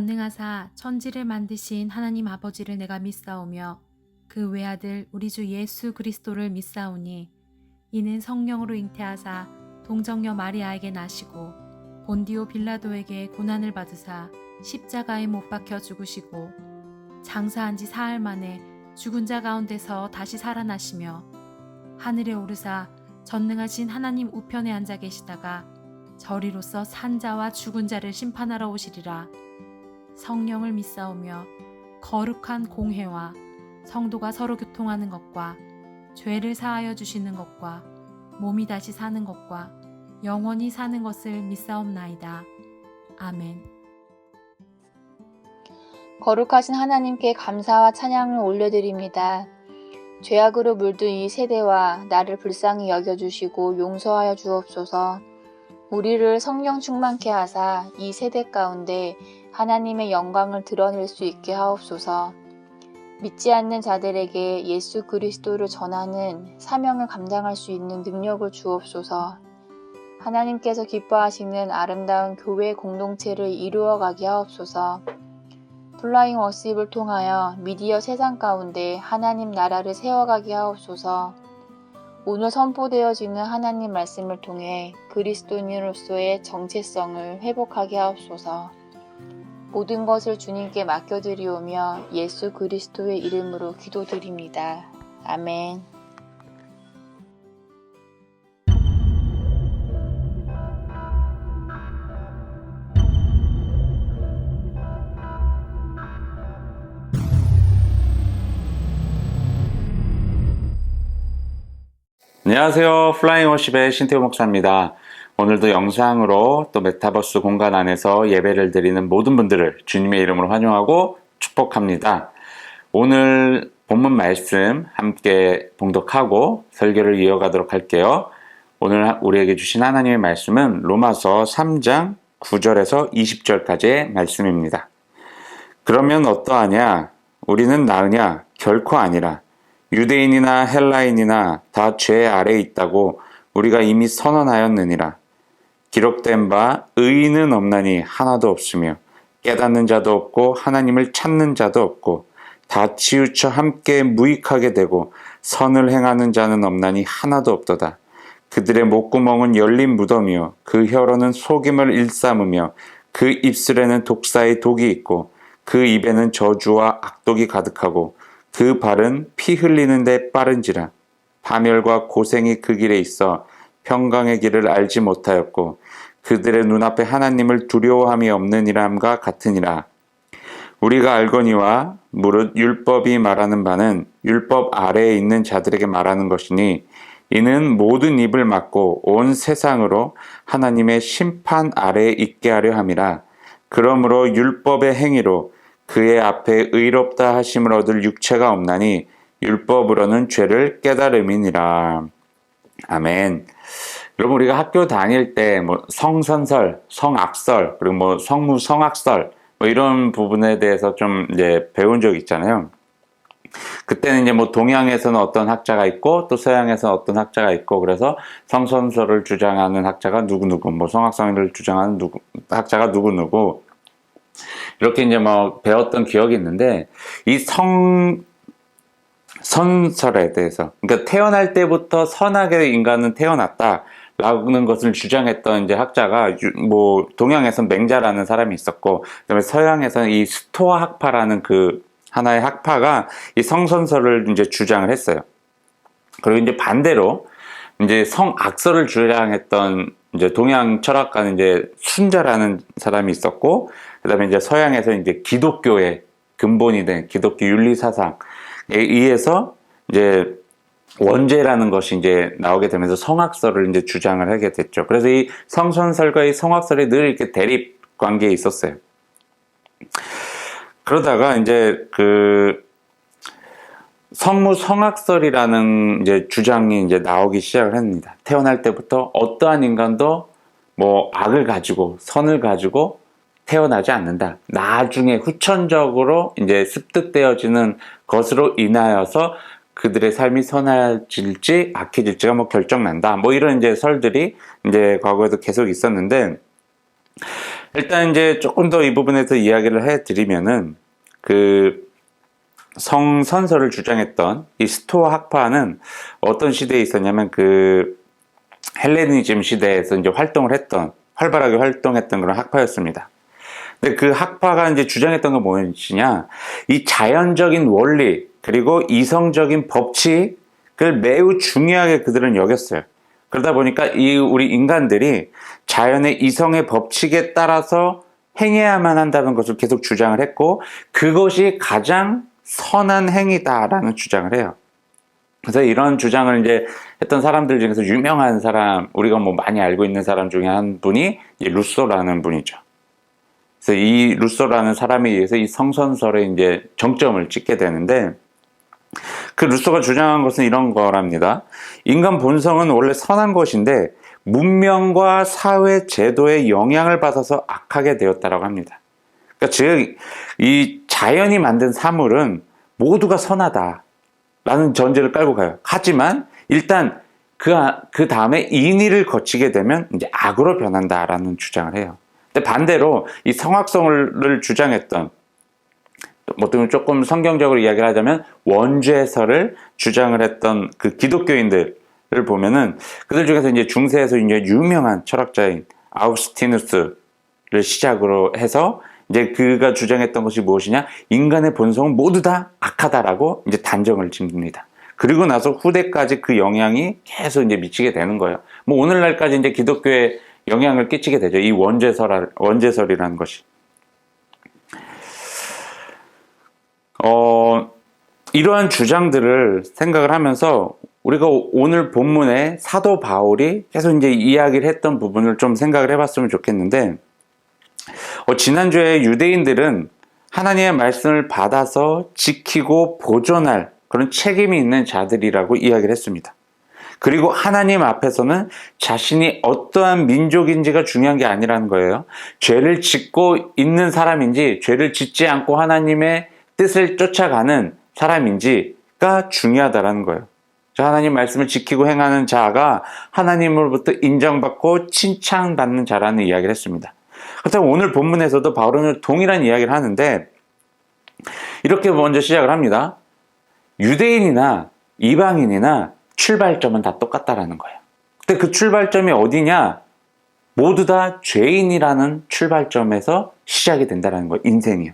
전능하사 천지를 만드신 하나님 아버지를 내가 믿사오며 그 외아들 우리 주 예수 그리스도를 믿사오니 이는 성령으로 잉태하사 동정녀 마리아에게 나시고 본디오 빌라도에게 고난을 받으사 십자가에 못 박혀 죽으시고 장사한 지 사흘 만에 죽은 자 가운데서 다시 살아나시며 하늘에 오르사 전능하신 하나님 우편에 앉아 계시다가 저리로서 산 자와 죽은 자를 심판하러 오시리라. 성령을 믿사오며 거룩한 공회와 성도가 서로 교통하는 것과 죄를 사하여 주시는 것과 몸이 다시 사는 것과 영원히 사는 것을 믿사옵나이다. 아멘. 거룩하신 하나님께 감사와 찬양을 올려드립니다. 죄악으로 물든 이 세대와 나를 불쌍히 여겨주시고 용서하여 주옵소서. 우리를 성령 충만케 하사 이 세대 가운데 하나님의 영광을 드러낼 수 있게 하옵소서. 믿지 않는 자들에게 예수 그리스도를 전하는 사명을 감당할 수 있는 능력을 주옵소서. 하나님께서 기뻐하시는 아름다운 교회 공동체를 이루어가게 하옵소서. 플라잉 워십을 통하여 미디어 세상 가운데 하나님 나라를 세워가게 하옵소서. 오늘 선포되어지는 하나님 말씀을 통해 그리스도인으로서의 정체성을 회복하게 하옵소서. 모든 것을 주님께 맡겨드리오며 예수 그리스도의 이름으로 기도드립니다. 아멘. 안녕하세요. 플라잉 워십의 신태호 목사입니다. 오늘도 영상으로 또 메타버스 공간 안에서 예배를 드리는 모든 분들을 주님의 이름으로 환영하고 축복합니다. 오늘 본문 말씀 함께 봉독하고 설교를 이어가도록 할게요. 오늘 우리에게 주신 하나님의 말씀은 로마서 3장 9절에서 20절까지의 말씀입니다. 그러면 어떠하냐? 우리는 나으냐? 결코 아니라. 유대인이나 헬라인이나 다 죄 아래에 있다고 우리가 이미 선언하였느니라. 기록된 바 의인은 없나니 하나도 없으며 깨닫는 자도 없고 하나님을 찾는 자도 없고 다 치우쳐 함께 무익하게 되고 선을 행하는 자는 없나니 하나도 없도다. 그들의 목구멍은 열린 무덤이요 그 혀로는 속임을 일삼으며 그 입술에는 독사의 독이 있고 그 입에는 저주와 악독이 가득하고 그 발은 피 흘리는 데 빠른지라. 파멸과 고생이 그 길에 있어 평강의 길을 알지 못하였고 그들의 눈앞에 하나님을 두려워함이 없느니람과 같으니라. 우리가 알거니와 무릇 율법이 말하는 바는 율법 아래에 있는 자들에게 말하는 것이니 이는 모든 입을 막고 온 세상으로 하나님의 심판 아래에 있게 하려 함이라. 그러므로 율법의 행위로 그의 앞에 의롭다 하심을 얻을 육체가 없나니 율법으로는 죄를 깨달음이니라. 아멘. 여러분 우리가 학교 다닐 때 성선설, 성악설, 그리고 성무, 성악설 이런 부분에 대해서 좀 이제 배운 적 있잖아요. 그때는 이제 동양에서는 어떤 학자가 있고 또 서양에서는 어떤 학자가 있고 그래서 성선설을 주장하는 학자가 누구누구, 성악설을 주장하는 학자가 누구누구 이렇게 이제 배웠던 기억이 있는데 이 선설에 대해서 그러니까 태어날 때부터 선하게 인간은 태어났다라는 것을 주장했던 이제 학자가 동양에서는 맹자라는 사람이 있었고 그다음에 서양에서는 이 스토아 학파라는 그 하나의 학파가 이 성선설을 이제 주장을 했어요. 그리고 이제 반대로 이제 성악설을 주장했던 이제 동양 철학가는 이제 순자라는 사람이 있었고 그다음에 이제 서양에서 이제 기독교의 근본이 된 기독교 윤리 사상에 의해서 이제 원죄라는 것이 이제 나오게 되면서 성악설을 이제 주장을 하게 됐죠. 그래서 이 성선설과 이 성악설이 늘 이렇게 대립 관계에 있었어요. 그러다가 이제 그 성무 성악설이라는 이제 주장이 이제 나오기 시작을 했습니다. 태어날 때부터 어떠한 인간도 악을 가지고 선을 가지고 태어나지 않는다. 나중에 후천적으로 이제 습득되어지는 것으로 인하여서 그들의 삶이 선해질지 악해질지가 결정난다. 이런 이제 설들이 이제 과거에도 계속 있었는데 일단 이제 조금 더 이 부분에서 이야기를 해드리면은 그 성선설을 주장했던 이 스토아 학파는 어떤 시대에 있었냐면 그 헬레니즘 시대에서 이제 활발하게 활동했던 그런 학파였습니다. 근데 그 학파가 이제 주장했던 건 무엇이냐? 이 자연적인 원리 그리고 이성적인 법칙을 매우 중요하게 그들은 여겼어요. 그러다 보니까 우리 인간들이 자연의 이성의 법칙에 따라서 행해야만 한다는 것을 계속 주장을 했고, 그것이 가장 선한 행위다라는 주장을 해요. 그래서 이런 주장을 이제 했던 사람들 중에서 유명한 사람, 우리가 뭐 많이 알고 있는 사람 중에 한 분이 루소라는 분이죠. 그래서 이 루소라는 사람에 의해서 이 성선설에 이제 정점을 찍게 되는데, 그 루소가 주장한 것은 이런 거랍니다. 인간 본성은 원래 선한 것인데 문명과 사회 제도의 영향을 받아서 악하게 되었다라고 합니다. 그러니까 즉, 이 자연이 만든 사물은 모두가 선하다라는 전제를 깔고 가요. 하지만 일단 그 다음에 인의를 거치게 되면 이제 악으로 변한다라는 주장을 해요. 근데 반대로 이 성악성을 주장했던, 뭐 조금 성경적으로 이야기를 하자면 원죄설을 주장을 했던 그 기독교인들을 보면은 그들 중에서 이제 중세에서 이제 유명한 철학자인 아우구스티누스를 시작으로 해서 이제 그가 주장했던 것이 무엇이냐? 인간의 본성은 모두 다 악하다라고 이제 단정을 짓습니다. 그리고 나서 후대까지 그 영향이 계속 이제 미치게 되는 거예요. 뭐 오늘날까지 이제 기독교에 영향을 끼치게 되죠. 이 원죄설이라는 것이. 이러한 주장들을 생각을 하면서 우리가 오늘 본문에 사도 바울이 계속 이제 이야기를 했던 부분을 좀 생각을 해봤으면 좋겠는데, 지난주에 유대인들은 하나님의 말씀을 받아서 지키고 보존할 그런 책임이 있는 자들이라고 이야기를 했습니다. 그리고 하나님 앞에서는 자신이 어떠한 민족인지가 중요한 게 아니라는 거예요. 죄를 짓고 있는 사람인지 죄를 짓지 않고 하나님의 뜻을 쫓아가는 사람인지가 중요하다라는 거예요. 하나님 말씀을 지키고 행하는 자가 하나님으로부터 인정받고 칭찬받는 자라는 이야기를 했습니다. 그렇다면 오늘 본문에서도 바울은 동일한 이야기를 하는데 이렇게 먼저 시작을 합니다. 유대인이나 이방인이나 출발점은 다 똑같다라는 거예요. 근데 그 출발점이 어디냐? 모두 다 죄인이라는 출발점에서 시작이 된다는 거예요. 인생이요.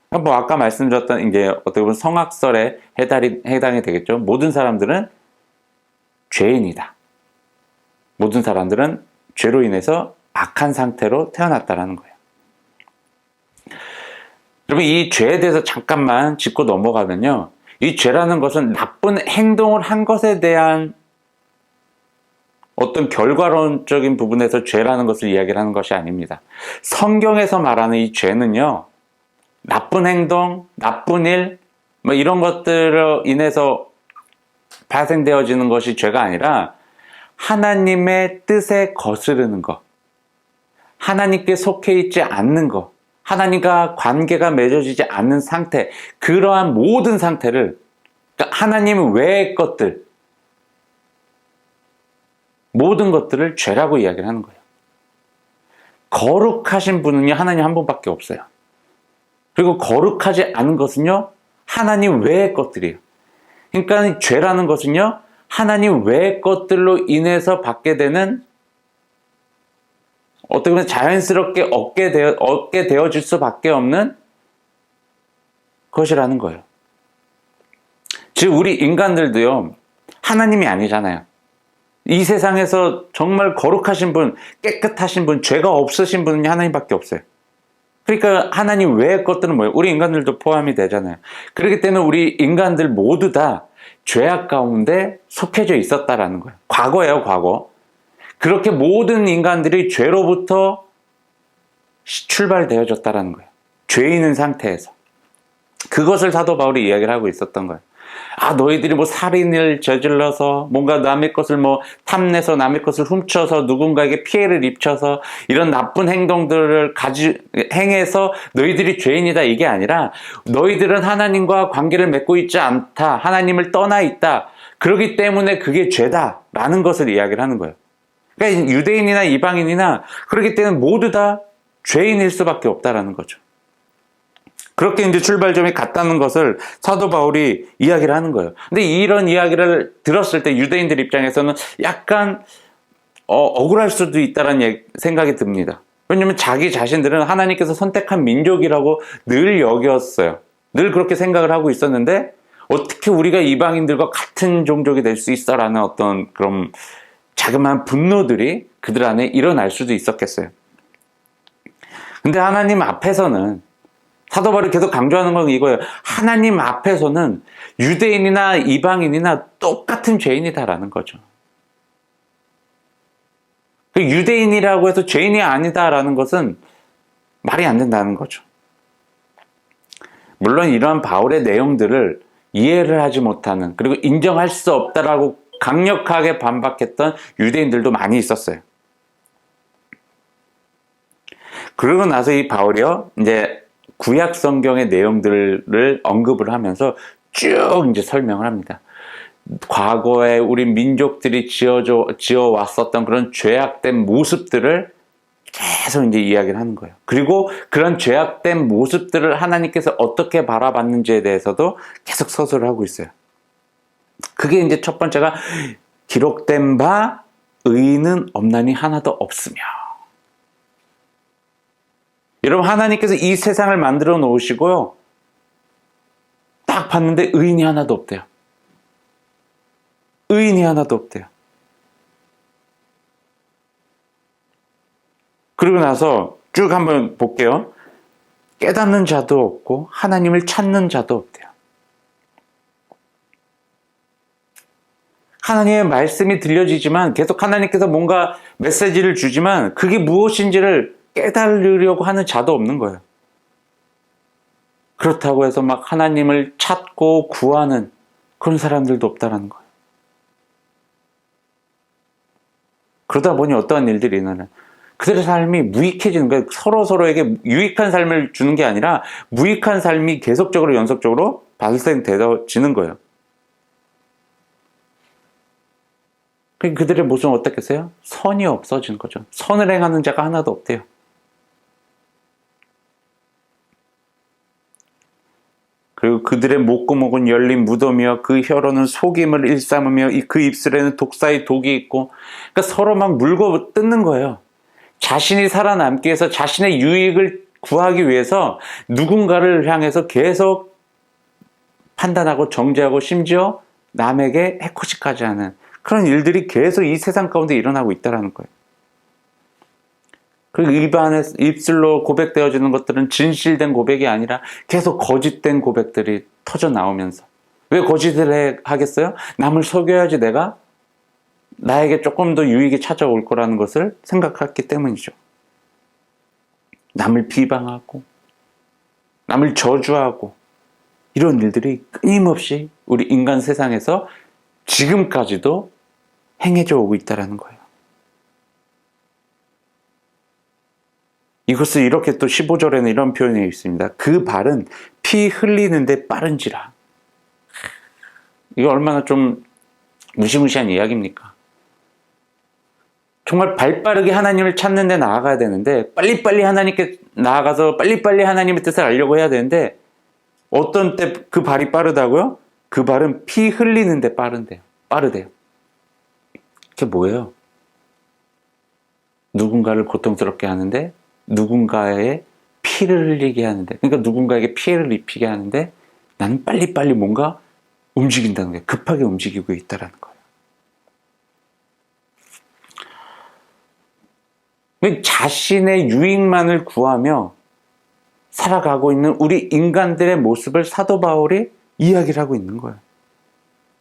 뭐 아까 말씀드렸던 이제 어떻게 보면 성악설에 해당이 되겠죠. 모든 사람들은 죄인이다. 모든 사람들은 죄로 인해서 악한 상태로 태어났다라는 거예요. 여러분, 이 죄에 대해서 잠깐만 짚고 넘어가면요, 이 죄라는 것은 나쁜 행동을 한 것에 대한 어떤 결과론적인 부분에서 죄라는 것을 이야기를 하는 것이 아닙니다. 성경에서 말하는 이 죄는요, 나쁜 행동, 나쁜 일, 뭐 이런 것들로 인해서 발생되어지는 것이 죄가 아니라 하나님의 뜻에 거스르는 것, 하나님께 속해 있지 않는 것, 하나님과 관계가 맺어지지 않는 상태, 그러한 모든 상태를, 그러니까 하나님 외의 것들, 모든 것들을 죄라고 이야기를 하는 거예요. 거룩하신 분은요, 하나님 한 분밖에 없어요. 그리고 거룩하지 않은 것은요, 하나님 외의 것들이에요. 그러니까 죄라는 것은요, 하나님 외의 것들로 인해서 받게 되는, 어떻게 보면 자연스럽게 얻게 되어질 수밖에 없는 것이라는 거예요. 즉 우리 인간들도요, 하나님이 아니잖아요. 이 세상에서 정말 거룩하신 분, 깨끗하신 분, 죄가 없으신 분은 하나님밖에 없어요. 그러니까 하나님 외의 것들은 뭐예요? 우리 인간들도 포함이 되잖아요. 그렇기 때문에 우리 인간들 모두 다 죄악 가운데 속해져 있었다라는 거예요. 과거예요, 과거. 그렇게 모든 인간들이 죄로부터 출발되어졌다라는 거예요. 죄 있는 상태에서. 그것을 사도 바울이 이야기를 하고 있었던 거예요. 아, 너희들이 뭐 살인을 저질러서 뭔가 남의 것을 뭐 탐내서 남의 것을 훔쳐서 누군가에게 피해를 입혀서 이런 나쁜 행동들을 행해서 너희들이 죄인이다, 이게 아니라 너희들은 하나님과 관계를 맺고 있지 않다, 하나님을 떠나 있다, 그렇기 때문에 그게 죄다라는 것을 이야기를 하는 거예요. 그러니까 유대인이나 이방인이나 그렇기 때문에 모두 다 죄인일 수밖에 없다라는 거죠. 그렇게 이제 출발점이 같다는 것을 사도 바울이 이야기를 하는 거예요. 근데 이런 이야기를 들었을 때 유대인들 입장에서는 약간 억울할 수도 있다는 생각이 듭니다. 왜냐하면 자기 자신들은 하나님께서 선택한 민족이라고 늘 여겼어요. 늘 그렇게 생각을 하고 있었는데 어떻게 우리가 이방인들과 같은 종족이 될 수 있어라는 어떤 그런 자그마한 분노들이 그들 안에 일어날 수도 있었겠어요. 근데 하나님 앞에서는 사도 바울이 계속 강조하는 건 이거예요. 하나님 앞에서는 유대인이나 이방인이나 똑같은 죄인이다라는 거죠. 유대인이라고 해서 죄인이 아니다라는 것은 말이 안 된다는 거죠. 물론 이러한 바울의 내용들을 이해를 하지 못하는, 그리고 인정할 수 없다라고 강력하게 반박했던 유대인들도 많이 있었어요. 그러고 나서 이 바울이요, 이제 구약 성경의 내용들을 언급을 하면서 쭉 이제 설명을 합니다. 과거에 우리 민족들이 지어왔었던 그런 죄악된 모습들을 계속 이제 이야기를 하는 거예요. 그리고 그런 죄악된 모습들을 하나님께서 어떻게 바라봤는지에 대해서도 계속 서술을 하고 있어요. 그게 이제 첫 번째가 기록된 바 의인은 없나니 하나도 없으며. 여러분, 하나님께서 이 세상을 만들어 놓으시고요, 딱 봤는데 의인이 하나도 없대요. 의인이 하나도 없대요. 그리고 나서 쭉 한번 볼게요. 깨닫는 자도 없고 하나님을 찾는 자도 없대요. 하나님의 말씀이 들려지지만 계속 하나님께서 뭔가 메시지를 주지만 그게 무엇인지를 깨달으려고 하는 자도 없는 거예요. 그렇다고 해서 막 하나님을 찾고 구하는 그런 사람들도 없다라는 거예요. 그러다 보니 어떠한 일들이 일어나요? 그들의 삶이 무익해지는 거예요. 서로에게 유익한 삶을 주는 게 아니라 무익한 삶이 계속적으로 연속적으로 발생되어지는 거예요. 그들의 모습은 어떻겠어요? 선이 없어지는 거죠. 선을 행하는 자가 하나도 없대요. 그리고 그들의 목구멍은 열린 무덤이요, 그 혀로는 속임을 일삼으며 그 입술에는 독사의 독이 있고, 그러니까 서로 막 물고 뜯는 거예요. 자신이 살아남기 위해서, 자신의 유익을 구하기 위해서 누군가를 향해서 계속 판단하고 정죄하고 심지어 남에게 해코지까지 하는 그런 일들이 계속 이 세상 가운데 일어나고 있다는 거예요. 그리고 입술로 고백되어지는 것들은 진실된 고백이 아니라 계속 거짓된 고백들이 터져 나오면서, 왜 거짓을 하겠어요? 남을 속여야지 내가 나에게 조금 더 유익이 찾아올 거라는 것을 생각했기 때문이죠. 남을 비방하고 남을 저주하고 이런 일들이 끊임없이 우리 인간 세상에서 지금까지도 행해져 오고 있다는 거예요. 이것을 이렇게 또 15절에는 이런 표현이 있습니다. 그 발은 피 흘리는데 빠른지라. 이거 얼마나 좀 무시무시한 이야기입니까? 정말 발빠르게 하나님을 찾는 데 나아가야 되는데, 빨리빨리 하나님께 나아가서 빨리빨리 하나님의 뜻을 알려고 해야 되는데, 어떤 때 그 발이 빠르다고요? 그 발은 피 흘리는데 빠르대요. 그게 뭐예요? 누군가를 고통스럽게 하는데, 누군가의 피를 흘리게 하는데, 그러니까 누군가에게 피해를 입히게 하는데 나는 빨리빨리 뭔가 움직인다는 거예요. 급하게 움직이고 있다는 거예요. 자신의 유익만을 구하며 살아가고 있는 우리 인간들의 모습을 사도 바울이 이야기를 하고 있는 거예요.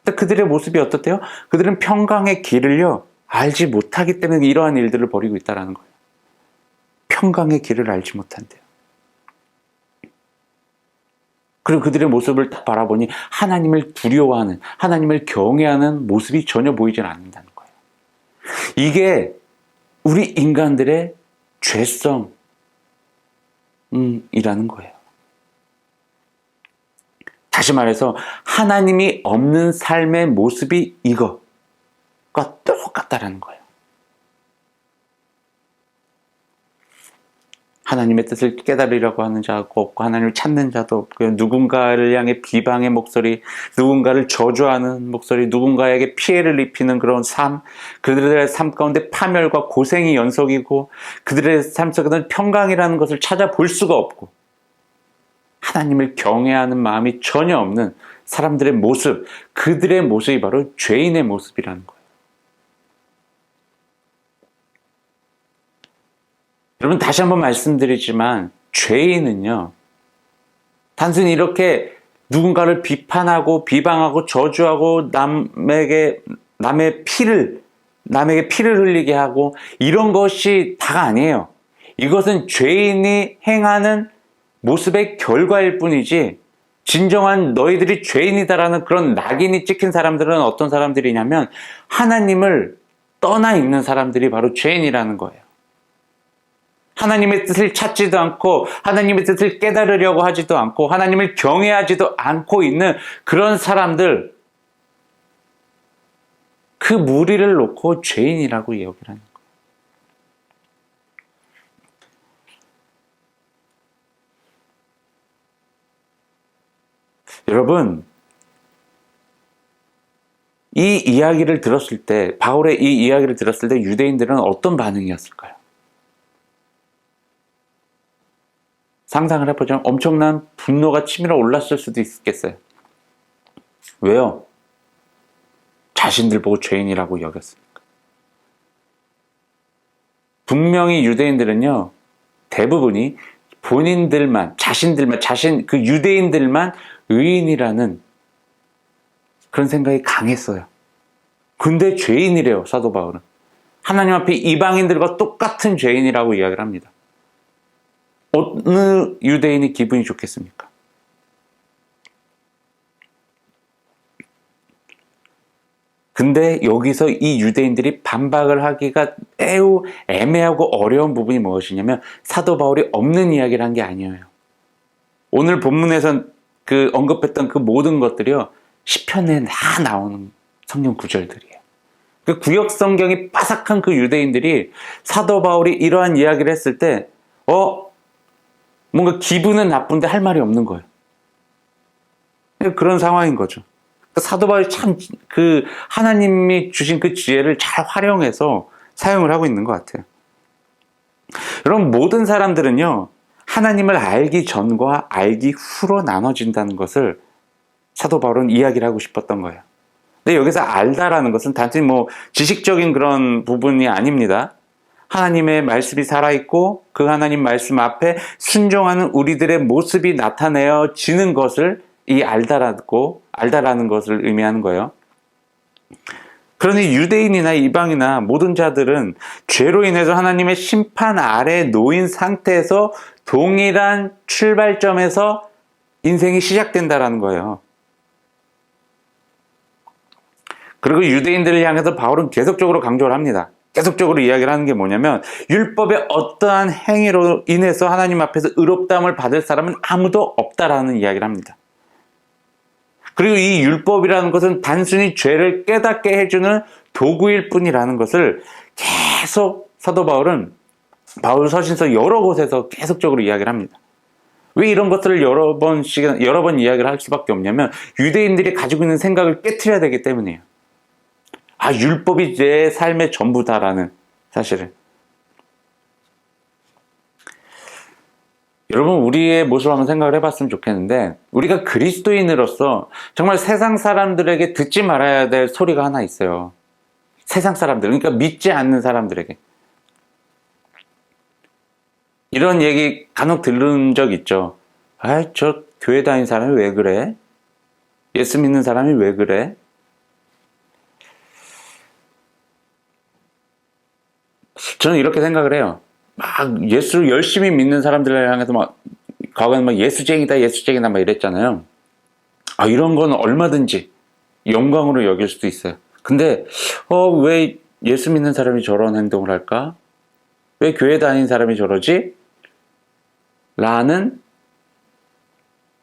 근데 그들의 모습이 어떻대요? 그들은 평강의 길을요 알지 못하기 때문에 이러한 일들을 벌이고 있다는 거예요. 평강의 길을 알지 못한대요. 그리고 그들의 모습을 딱 바라보니 하나님을 두려워하는, 하나님을 경외하는 모습이 전혀 보이지 않는다는 거예요. 이게 우리 인간들의 죄성이라는 거예요. 다시 말해서 하나님이 없는 삶의 모습이 이것과 똑같다는 거예요. 하나님의 뜻을 깨달으려고 하는 자가 없고 하나님을 찾는 자도 없고 누군가를 향해 비방의 목소리, 누군가를 저주하는 목소리, 누군가에게 피해를 입히는 그런 삶, 그들의 삶 가운데 파멸과 고생이 연속이고 그들의 삶 속에는 평강이라는 것을 찾아볼 수가 없고 하나님을 경외하는 마음이 전혀 없는 사람들의 모습, 그들의 모습이 바로 죄인의 모습이라는 거예요. 여러분 다시 한번 말씀드리지만 죄인은요 단순히 이렇게 누군가를 비판하고 비방하고 저주하고 남에게 피를 흘리게 하고 이런 것이 다가 아니에요. 이것은 죄인이 행하는 모습의 결과일 뿐이지 진정한 너희들이 죄인이다라는 그런 낙인이 찍힌 사람들은 어떤 사람들이냐면 하나님을 떠나 있는 사람들이 바로 죄인이라는 거예요. 하나님의 뜻을 찾지도 않고 하나님의 뜻을 깨달으려고 하지도 않고 하나님을 경외하지도 않고 있는 그런 사람들, 그 무리를 놓고 죄인이라고 여기라는 거예요. 여러분, 이 이야기를 들었을 때, 바울의 이 이야기를 들었을 때 유대인들은 어떤 반응이었을까요? 상상을 해보자면 엄청난 분노가 치밀어 올랐을 수도 있겠어요. 왜요? 자신들 보고 죄인이라고 여겼으니까. 분명히 유대인들은요, 대부분이 본인들만, 그 유대인들만 의인이라는 그런 생각이 강했어요. 근데 죄인이래요, 사도 바울은. 하나님 앞에 이방인들과 똑같은 죄인이라고 이야기를 합니다. 어느 유대인이 기분이 좋겠습니까? 근데 여기서 이 유대인들이 반박을 하기가 매우 애매하고 어려운 부분이 무엇이냐면 사도 바울이 없는 이야기를 한 게 아니에요. 오늘 본문에서 언급했던 그 모든 것들이요, 시편에 다 나오는 성경 구절들이에요. 그 구역 성경이 빠삭한 그 유대인들이 사도 바울이 이러한 이야기를 했을 때 뭔가 기분은 나쁜데 할 말이 없는 거예요. 그런 상황인 거죠. 사도 바울이 참 하나님이 주신 그 지혜를 잘 활용해서 사용을 하고 있는 것 같아요. 여러분, 모든 사람들은요, 하나님을 알기 전과 알기 후로 나눠진다는 것을 사도 바울은 이야기를 하고 싶었던 거예요. 근데 여기서 알다라는 것은 단순히 지식적인 그런 부분이 아닙니다. 하나님의 말씀이 살아있고 그 하나님 말씀 앞에 순종하는 우리들의 모습이 나타내어지는 것을 이 알다라는 것을 의미하는 거예요. 그러니 유대인이나 이방이나 모든 자들은 죄로 인해서 하나님의 심판 아래 놓인 상태에서 동일한 출발점에서 인생이 시작된다라는 거예요. 그리고 유대인들을 향해서 바울은 계속적으로 강조를 합니다. 계속적으로 이야기를 하는 게 뭐냐면 율법의 어떠한 행위로 인해서 하나님 앞에서 의롭다함을 받을 사람은 아무도 없다라는 이야기를 합니다. 그리고 이 율법이라는 것은 단순히 죄를 깨닫게 해주는 도구일 뿐이라는 것을 계속 사도 바울은 바울 서신서 여러 곳에서 계속적으로 이야기를 합니다. 왜 이런 것들을 여러 번 이야기를 할 수밖에 없냐면 유대인들이 가지고 있는 생각을 깨트려야 되기 때문이에요. 율법이 내 삶의 전부다라는 사실을. 여러분, 우리의 모습을 한번 생각을 해봤으면 좋겠는데 우리가 그리스도인으로서 정말 세상 사람들에게 듣지 말아야 될 소리가 하나 있어요. 세상 사람들, 그러니까 믿지 않는 사람들에게. 이런 얘기 간혹 들은 적 있죠. 저 교회 다니는 사람이 왜 그래? 예수 믿는 사람이 왜 그래? 저는 이렇게 생각을 해요. 예수를 열심히 믿는 사람들을 향해서 과거에는 예수쟁이다 막 이랬잖아요. 이런 건 얼마든지 영광으로 여길 수도 있어요. 근데 왜 예수 믿는 사람이 저런 행동을 할까? 왜 교회 다니는 사람이 저러지? 라는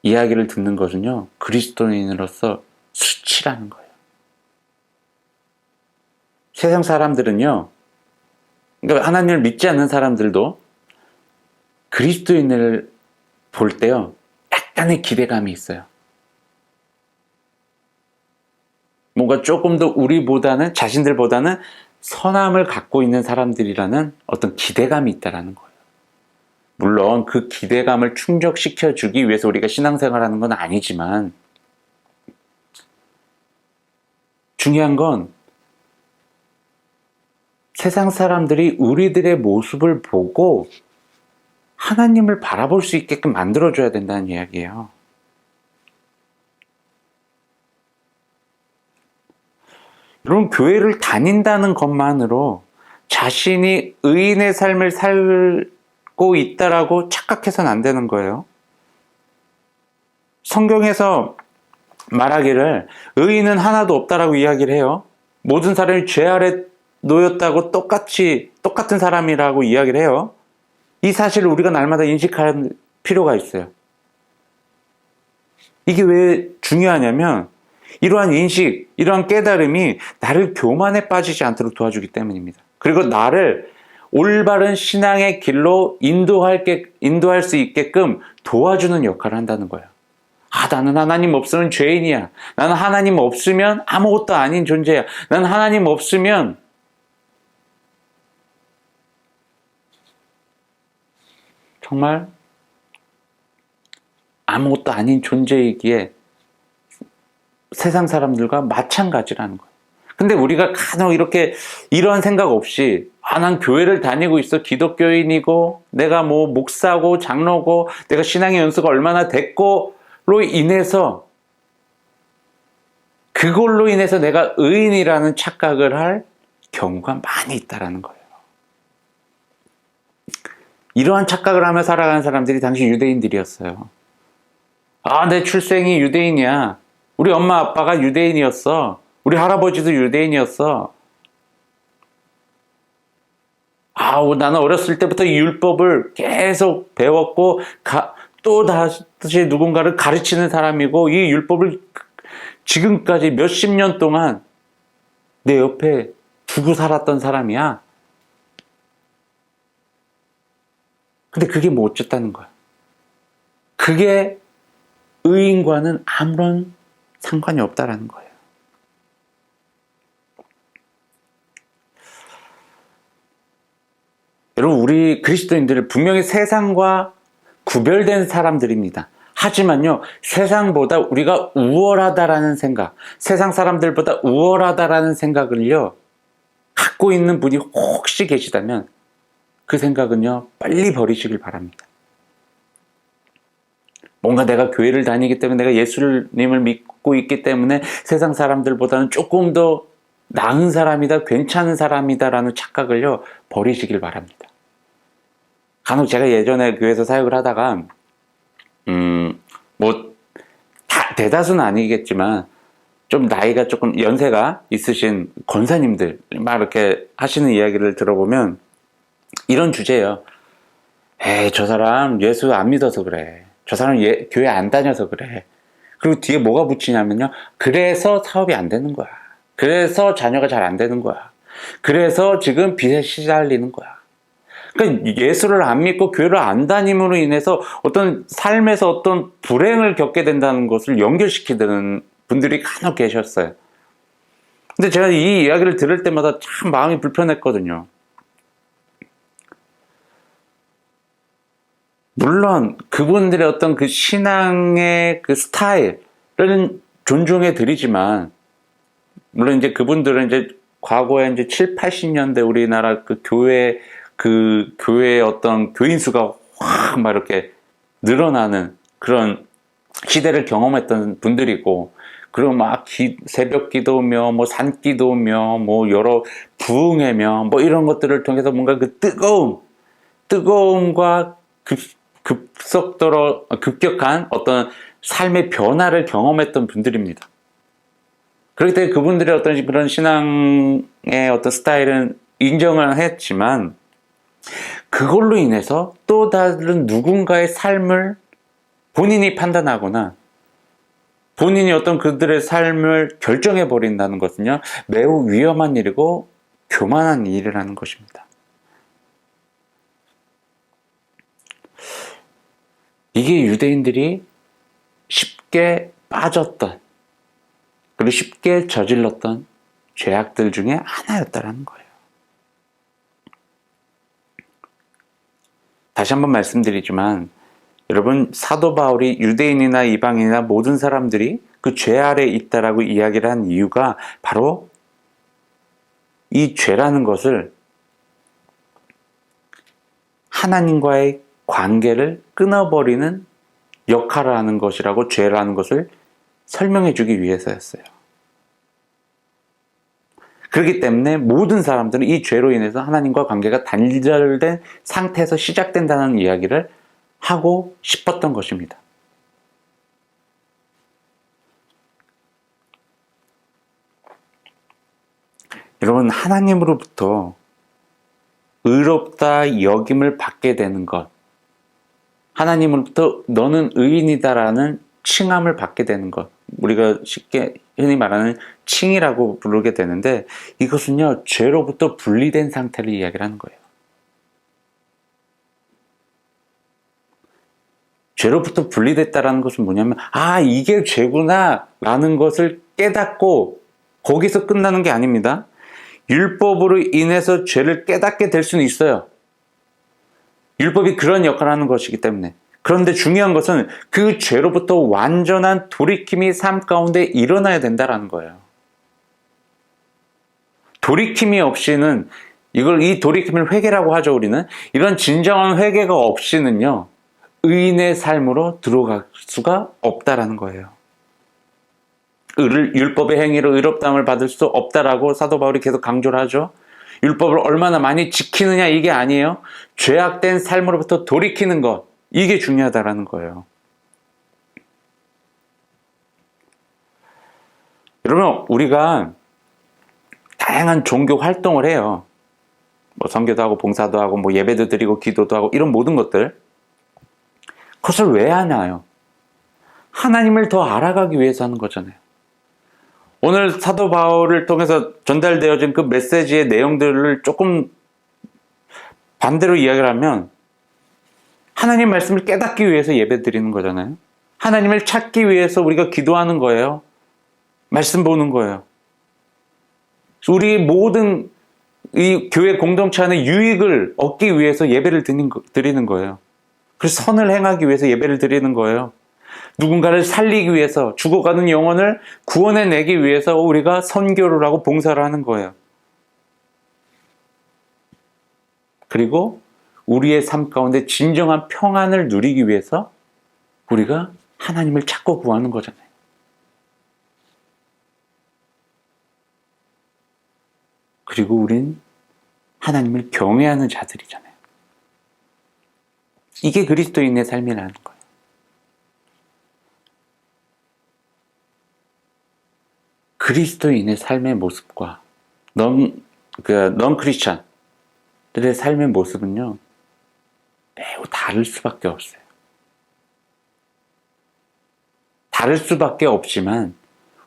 이야기를 듣는 것은요, 그리스도인으로서 수치라는 거예요. 세상 사람들은요, 그러니까 하나님을 믿지 않는 사람들도 그리스도인을 볼 때요, 약간의 기대감이 있어요. 뭔가 조금 더 우리보다는, 자신들보다는 선함을 갖고 있는 사람들이라는 어떤 기대감이 있다라는 거예요. 물론 그 기대감을 충족시켜 주기 위해서 우리가 신앙생활하는 건 아니지만, 중요한 건 세상 사람들이 우리들의 모습을 보고 하나님을 바라볼 수 있게끔 만들어줘야 된다는 이야기예요. 여러분, 교회를 다닌다는 것만으로 자신이 의인의 삶을 살고 있다라고 착각해서는 안 되는 거예요. 성경에서 말하기를 의인은 하나도 없다라고 이야기를 해요. 모든 사람이 죄 아래 놓였다고 똑같은 사람이라고 이야기를 해요. 이 사실을 우리가 날마다 인식할 필요가 있어요. 이게 왜 중요하냐면 이러한 인식, 이러한 깨달음이 나를 교만에 빠지지 않도록 도와주기 때문입니다. 그리고 나를 올바른 신앙의 길로 인도할 수 있게끔 도와주는 역할을 한다는 거예요. 나는 하나님 없으면 죄인이야. 나는 하나님 없으면 아무것도 아닌 존재야. 나는 하나님 없으면 정말 아무것도 아닌 존재이기에 세상 사람들과 마찬가지라는 거예요. 근데 우리가 간혹 이러한 생각 없이 난 교회를 다니고 있어. 기독교인이고 내가 뭐 목사고 장로고 내가 신앙의 연수가 얼마나 됐고로 인해서 그걸로 인해서 내가 의인이라는 착각을 할 경우가 많이 있다라는 거예요. 이러한 착각을 하며 살아가는 사람들이 당시 유대인들이었어요. 내 출생이 유대인이야. 우리 엄마 아빠가 유대인이었어. 우리 할아버지도 유대인이었어. 나는 어렸을 때부터 이 율법을 계속 배웠고 또 다시 누군가를 가르치는 사람이고 이 율법을 지금까지 몇십 년 동안 내 옆에 두고 살았던 사람이야. 근데 그게 뭐 어쨌다는 거야. 그게 의인과는 아무런 상관이 없다라는 거예요. 여러분, 우리 그리스도인들은 분명히 세상과 구별된 사람들입니다. 하지만요, 세상보다 우리가 우월하다라는 생각, 세상 사람들보다 우월하다라는 생각을요, 갖고 있는 분이 혹시 계시다면 그 생각은요, 빨리 버리시길 바랍니다. 뭔가 내가 교회를 다니기 때문에 내가 예수님을 믿고 있기 때문에 세상 사람들보다는 조금 더 나은 사람이다, 괜찮은 사람이다라는 착각을요, 버리시길 바랍니다. 간혹 제가 예전에 교회에서 사역을 하다가 대다수는 아니겠지만 좀 나이가 조금 연세가 있으신 권사님들 막 이렇게 하시는 이야기를 들어보면 이런 주제예요. 저 사람 예수 안 믿어서 그래. 저 사람 교회 안 다녀서 그래. 그리고 뒤에 뭐가 붙이냐면요. 그래서 사업이 안 되는 거야. 그래서 자녀가 잘 안 되는 거야. 그래서 지금 빚에 시달리는 거야. 그러니까 예수를 안 믿고 교회를 안 다님으로 인해서 어떤 삶에서 어떤 불행을 겪게 된다는 것을 연결시키는 분들이 간혹 계셨어요. 근데 제가 이 이야기를 들을 때마다 참 마음이 불편했거든요. 물론 그분들의 어떤 그 신앙의 그 스타일을 존중해 드리지만, 물론 이제 그분들은 이제 과거에 이제 7, 80년대 우리나라 교회의 어떤 교인 수가 확 막 이렇게 늘어나는 그런 시대를 경험했던 분들이고, 그리고 막 새벽 기도며, 뭐 산기도며, 뭐 여러 부흥회며, 뭐 이런 것들을 통해서 뭔가 그 뜨거움과 급격한 어떤 삶의 변화를 경험했던 분들입니다. 그렇기 때문에 그분들의 어떤 그런 신앙의 어떤 스타일은 인정을 했지만, 그걸로 인해서 또 다른 누군가의 삶을 본인이 판단하거나 본인이 어떤 그들의 삶을 결정해 버린다는 것은요, 매우 위험한 일이고 교만한 일이라는 것입니다. 이게 유대인들이 쉽게 빠졌던, 그리고 쉽게 저질렀던 죄악들 중에 하나였다라는 거예요. 다시 한번 말씀드리지만, 여러분, 사도 바울이 유대인이나 이방인이나 모든 사람들이 그 죄 아래에 있다라고 이야기를 한 이유가 바로 이 죄라는 것을 하나님과의 관계를 끊어버리는 역할을 하는 것이라고, 죄라는 것을 설명해 주기 위해서였어요. 그렇기 때문에 모든 사람들은 이 죄로 인해서 하나님과 관계가 단절된 상태에서 시작된다는 이야기를 하고 싶었던 것입니다. 여러분, 하나님으로부터 의롭다 여김을 받게 되는 것, 하나님으로부터 너는 의인이다라는 칭함을 받게 되는 것, 우리가 쉽게 흔히 말하는 칭이라고 부르게 되는데, 이것은요, 죄로부터 분리된 상태를 이야기를 하는 거예요. 죄로부터 분리됐다라는 것은 뭐냐면, 아, 이게 죄구나 라는 것을 깨닫고 거기서 끝나는 게 아닙니다. 율법으로 인해서 죄를 깨닫게 될 수는 있어요. 율법이 그런 역할을 하는 것이기 때문에. 그런데 중요한 것은 그 죄로부터 완전한 돌이킴이 삶 가운데 일어나야 된다는 거예요. 돌이킴이 없이는, 이 돌이킴을 회개라고 하죠, 우리는. 이런 진정한 회개가 없이는요, 의인의 삶으로 들어갈 수가 없다라는 거예요. 율법의 행위로 의롭다함을 받을 수 없다라고 사도 바울이 계속 강조를 하죠. 율법을 얼마나 많이 지키느냐 이게 아니에요. 죄악된 삶으로부터 돌이키는 것, 이게 중요하다라는 거예요. 여러분, 우리가 다양한 종교 활동을 해요. 뭐 선교도 하고 봉사도 하고 뭐 예배도 드리고 기도도 하고 이런 모든 것들. 그것을 왜 하나요? 하나님을 더 알아가기 위해서 하는 거잖아요. 오늘 사도 바울을 통해서 전달되어진 그 메시지의 내용들을 조금 반대로 이야기를 하면, 하나님 말씀을 깨닫기 위해서 예배 드리는 거잖아요. 하나님을 찾기 위해서 우리가 기도하는 거예요. 말씀 보는 거예요. 우리 모든 이 교회 공동체 안에 유익을 얻기 위해서 예배를 드리는 거예요. 그래서 선을 행하기 위해서 예배를 드리는 거예요. 누군가를 살리기 위해서, 죽어가는 영혼을 구원해내기 위해서 우리가 선교를 하고 봉사를 하는 거예요. 그리고 우리의 삶 가운데 진정한 평안을 누리기 위해서 우리가 하나님을 찾고 구하는 거잖아요. 그리고 우린 하나님을 경외하는 자들이잖아요. 이게 그리스도인의 삶이라는 거예요. 그리스도인의 삶의 모습과 넌 크리스천들의 삶의 모습은요, 매우 다를 수밖에 없어요. 다를 수밖에 없지만,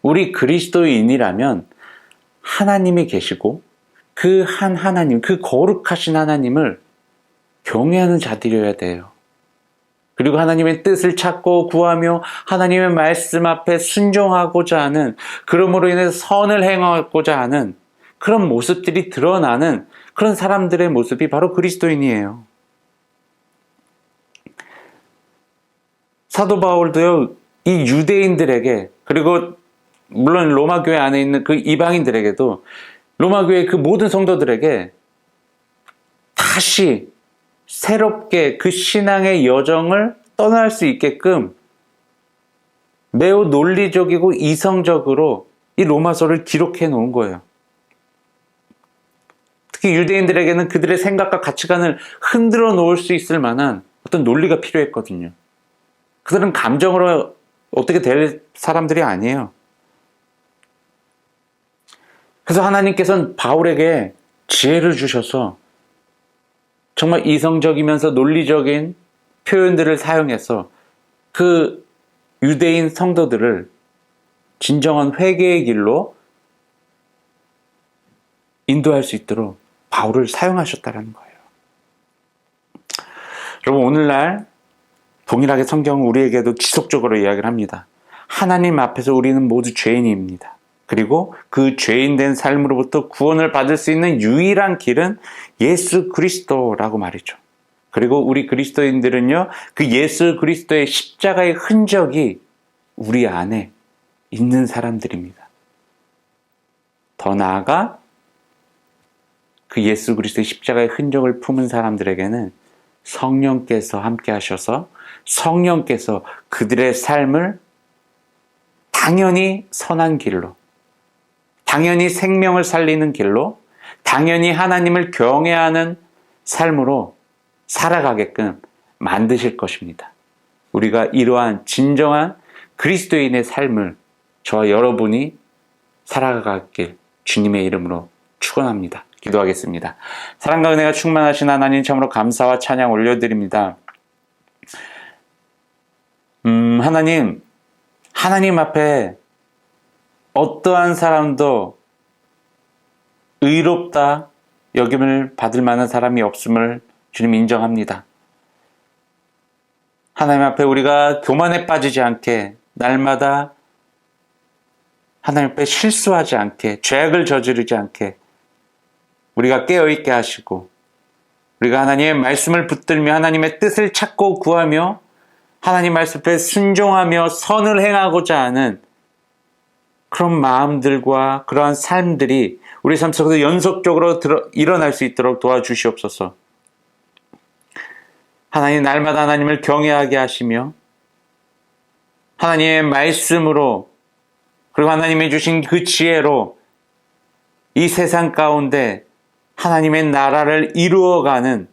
우리 그리스도인이라면 하나님이 계시고 그 한 하나님, 그 거룩하신 하나님을 경외하는 자들이어야 돼요. 그리고 하나님의 뜻을 찾고 구하며 하나님의 말씀 앞에 순종하고자 하는, 그러므로 인해서 선을 행하고자 하는 그런 모습들이 드러나는 그런 사람들의 모습이 바로 그리스도인이에요. 사도 바울도요, 이 유대인들에게, 그리고 물론 로마 교회 안에 있는 그 이방인들에게도, 로마 교회 그 모든 성도들에게 다시 새롭게 그 신앙의 여정을 떠날 수 있게끔 매우 논리적이고 이성적으로 이 로마서를 기록해 놓은 거예요. 특히 유대인들에게는 그들의 생각과 가치관을 흔들어 놓을 수 있을 만한 어떤 논리가 필요했거든요. 그들은 감정으로 어떻게 될 사람들이 아니에요. 그래서 하나님께서는 바울에게 지혜를 주셔서 정말 이성적이면서 논리적인 표현들을 사용해서 그 유대인 성도들을 진정한 회개의 길로 인도할 수 있도록 바울을 사용하셨다는 거예요. 여러분, 오늘날 동일하게 성경은 우리에게도 지속적으로 이야기를 합니다. 하나님 앞에서 우리는 모두 죄인입니다. 그리고 그 죄인된 삶으로부터 구원을 받을 수 있는 유일한 길은 예수 그리스도라고 말이죠. 그리고 우리 그리스도인들은요, 그 예수 그리스도의 십자가의 흔적이 우리 안에 있는 사람들입니다. 더 나아가 그 예수 그리스도의 십자가의 흔적을 품은 사람들에게는 성령께서 함께 하셔서 성령께서 그들의 삶을 당연히 선한 길로, 당연히 생명을 살리는 길로, 당연히 하나님을 경외하는 삶으로 살아가게끔 만드실 것입니다. 우리가 이러한 진정한 그리스도인의 삶을 저와 여러분이 살아가길 주님의 이름으로 축원합니다. 기도하겠습니다. 사랑과 은혜가 충만하신 하나님, 참으로 감사와 찬양 올려드립니다. 하나님 앞에 어떠한 사람도 의롭다 여김을 받을 만한 사람이 없음을 주님 인정합니다. 하나님 앞에 우리가 교만에 빠지지 않게, 날마다 하나님 앞에 실수하지 않게, 죄악을 저지르지 않게 우리가 깨어있게 하시고, 우리가 하나님의 말씀을 붙들며 하나님의 뜻을 찾고 구하며 하나님 말씀 앞에 순종하며 선을 행하고자 하는 그런 마음들과 그러한 삶들이 우리 삶 속에서 연속적으로 일어날 수 있도록 도와주시옵소서. 하나님, 날마다 하나님을 경외하게 하시며 하나님의 말씀으로, 그리고 하나님이 주신 그 지혜로 이 세상 가운데 하나님의 나라를 이루어가는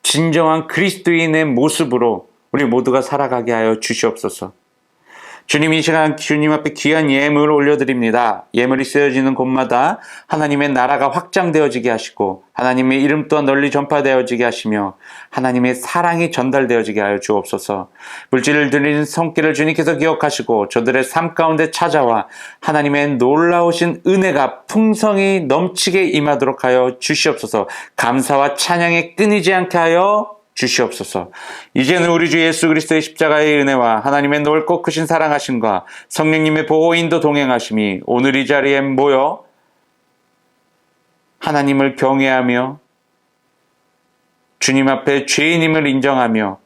진정한 그리스도인의 모습으로 우리 모두가 살아가게 하여 주시옵소서. 주님, 이 시간 주님 앞에 귀한 예물을 올려드립니다. 예물이 쓰여지는 곳마다 하나님의 나라가 확장되어지게 하시고 하나님의 이름 또한 널리 전파되어지게 하시며 하나님의 사랑이 전달되어지게 하여 주옵소서. 물질을 드리는 손길을 주님께서 기억하시고 저들의 삶 가운데 찾아와 하나님의 놀라우신 은혜가 풍성히 넘치게 임하도록 하여 주시옵소서. 감사와 찬양에 끊이지 않게 하여 주시옵소서. 이제는 우리 주 예수 그리스도의 십자가의 은혜와 하나님의 넓고 크신 사랑하심과 성령님의 보호인도 동행하심이 오늘 이 자리에 모여 하나님을 경외하며 주님 앞에 죄인임을 인정하며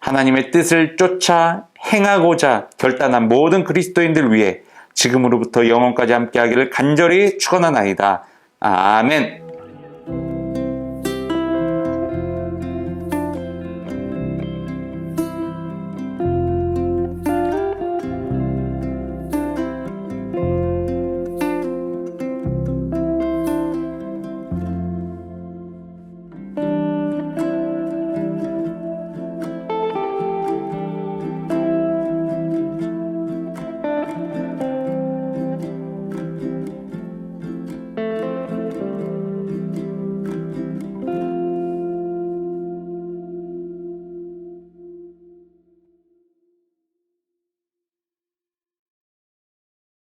하나님의 뜻을 쫓아 행하고자 결단한 모든 그리스도인들 위해 지금으로부터 영원까지 함께하기를 간절히 축원하나이다. 아멘.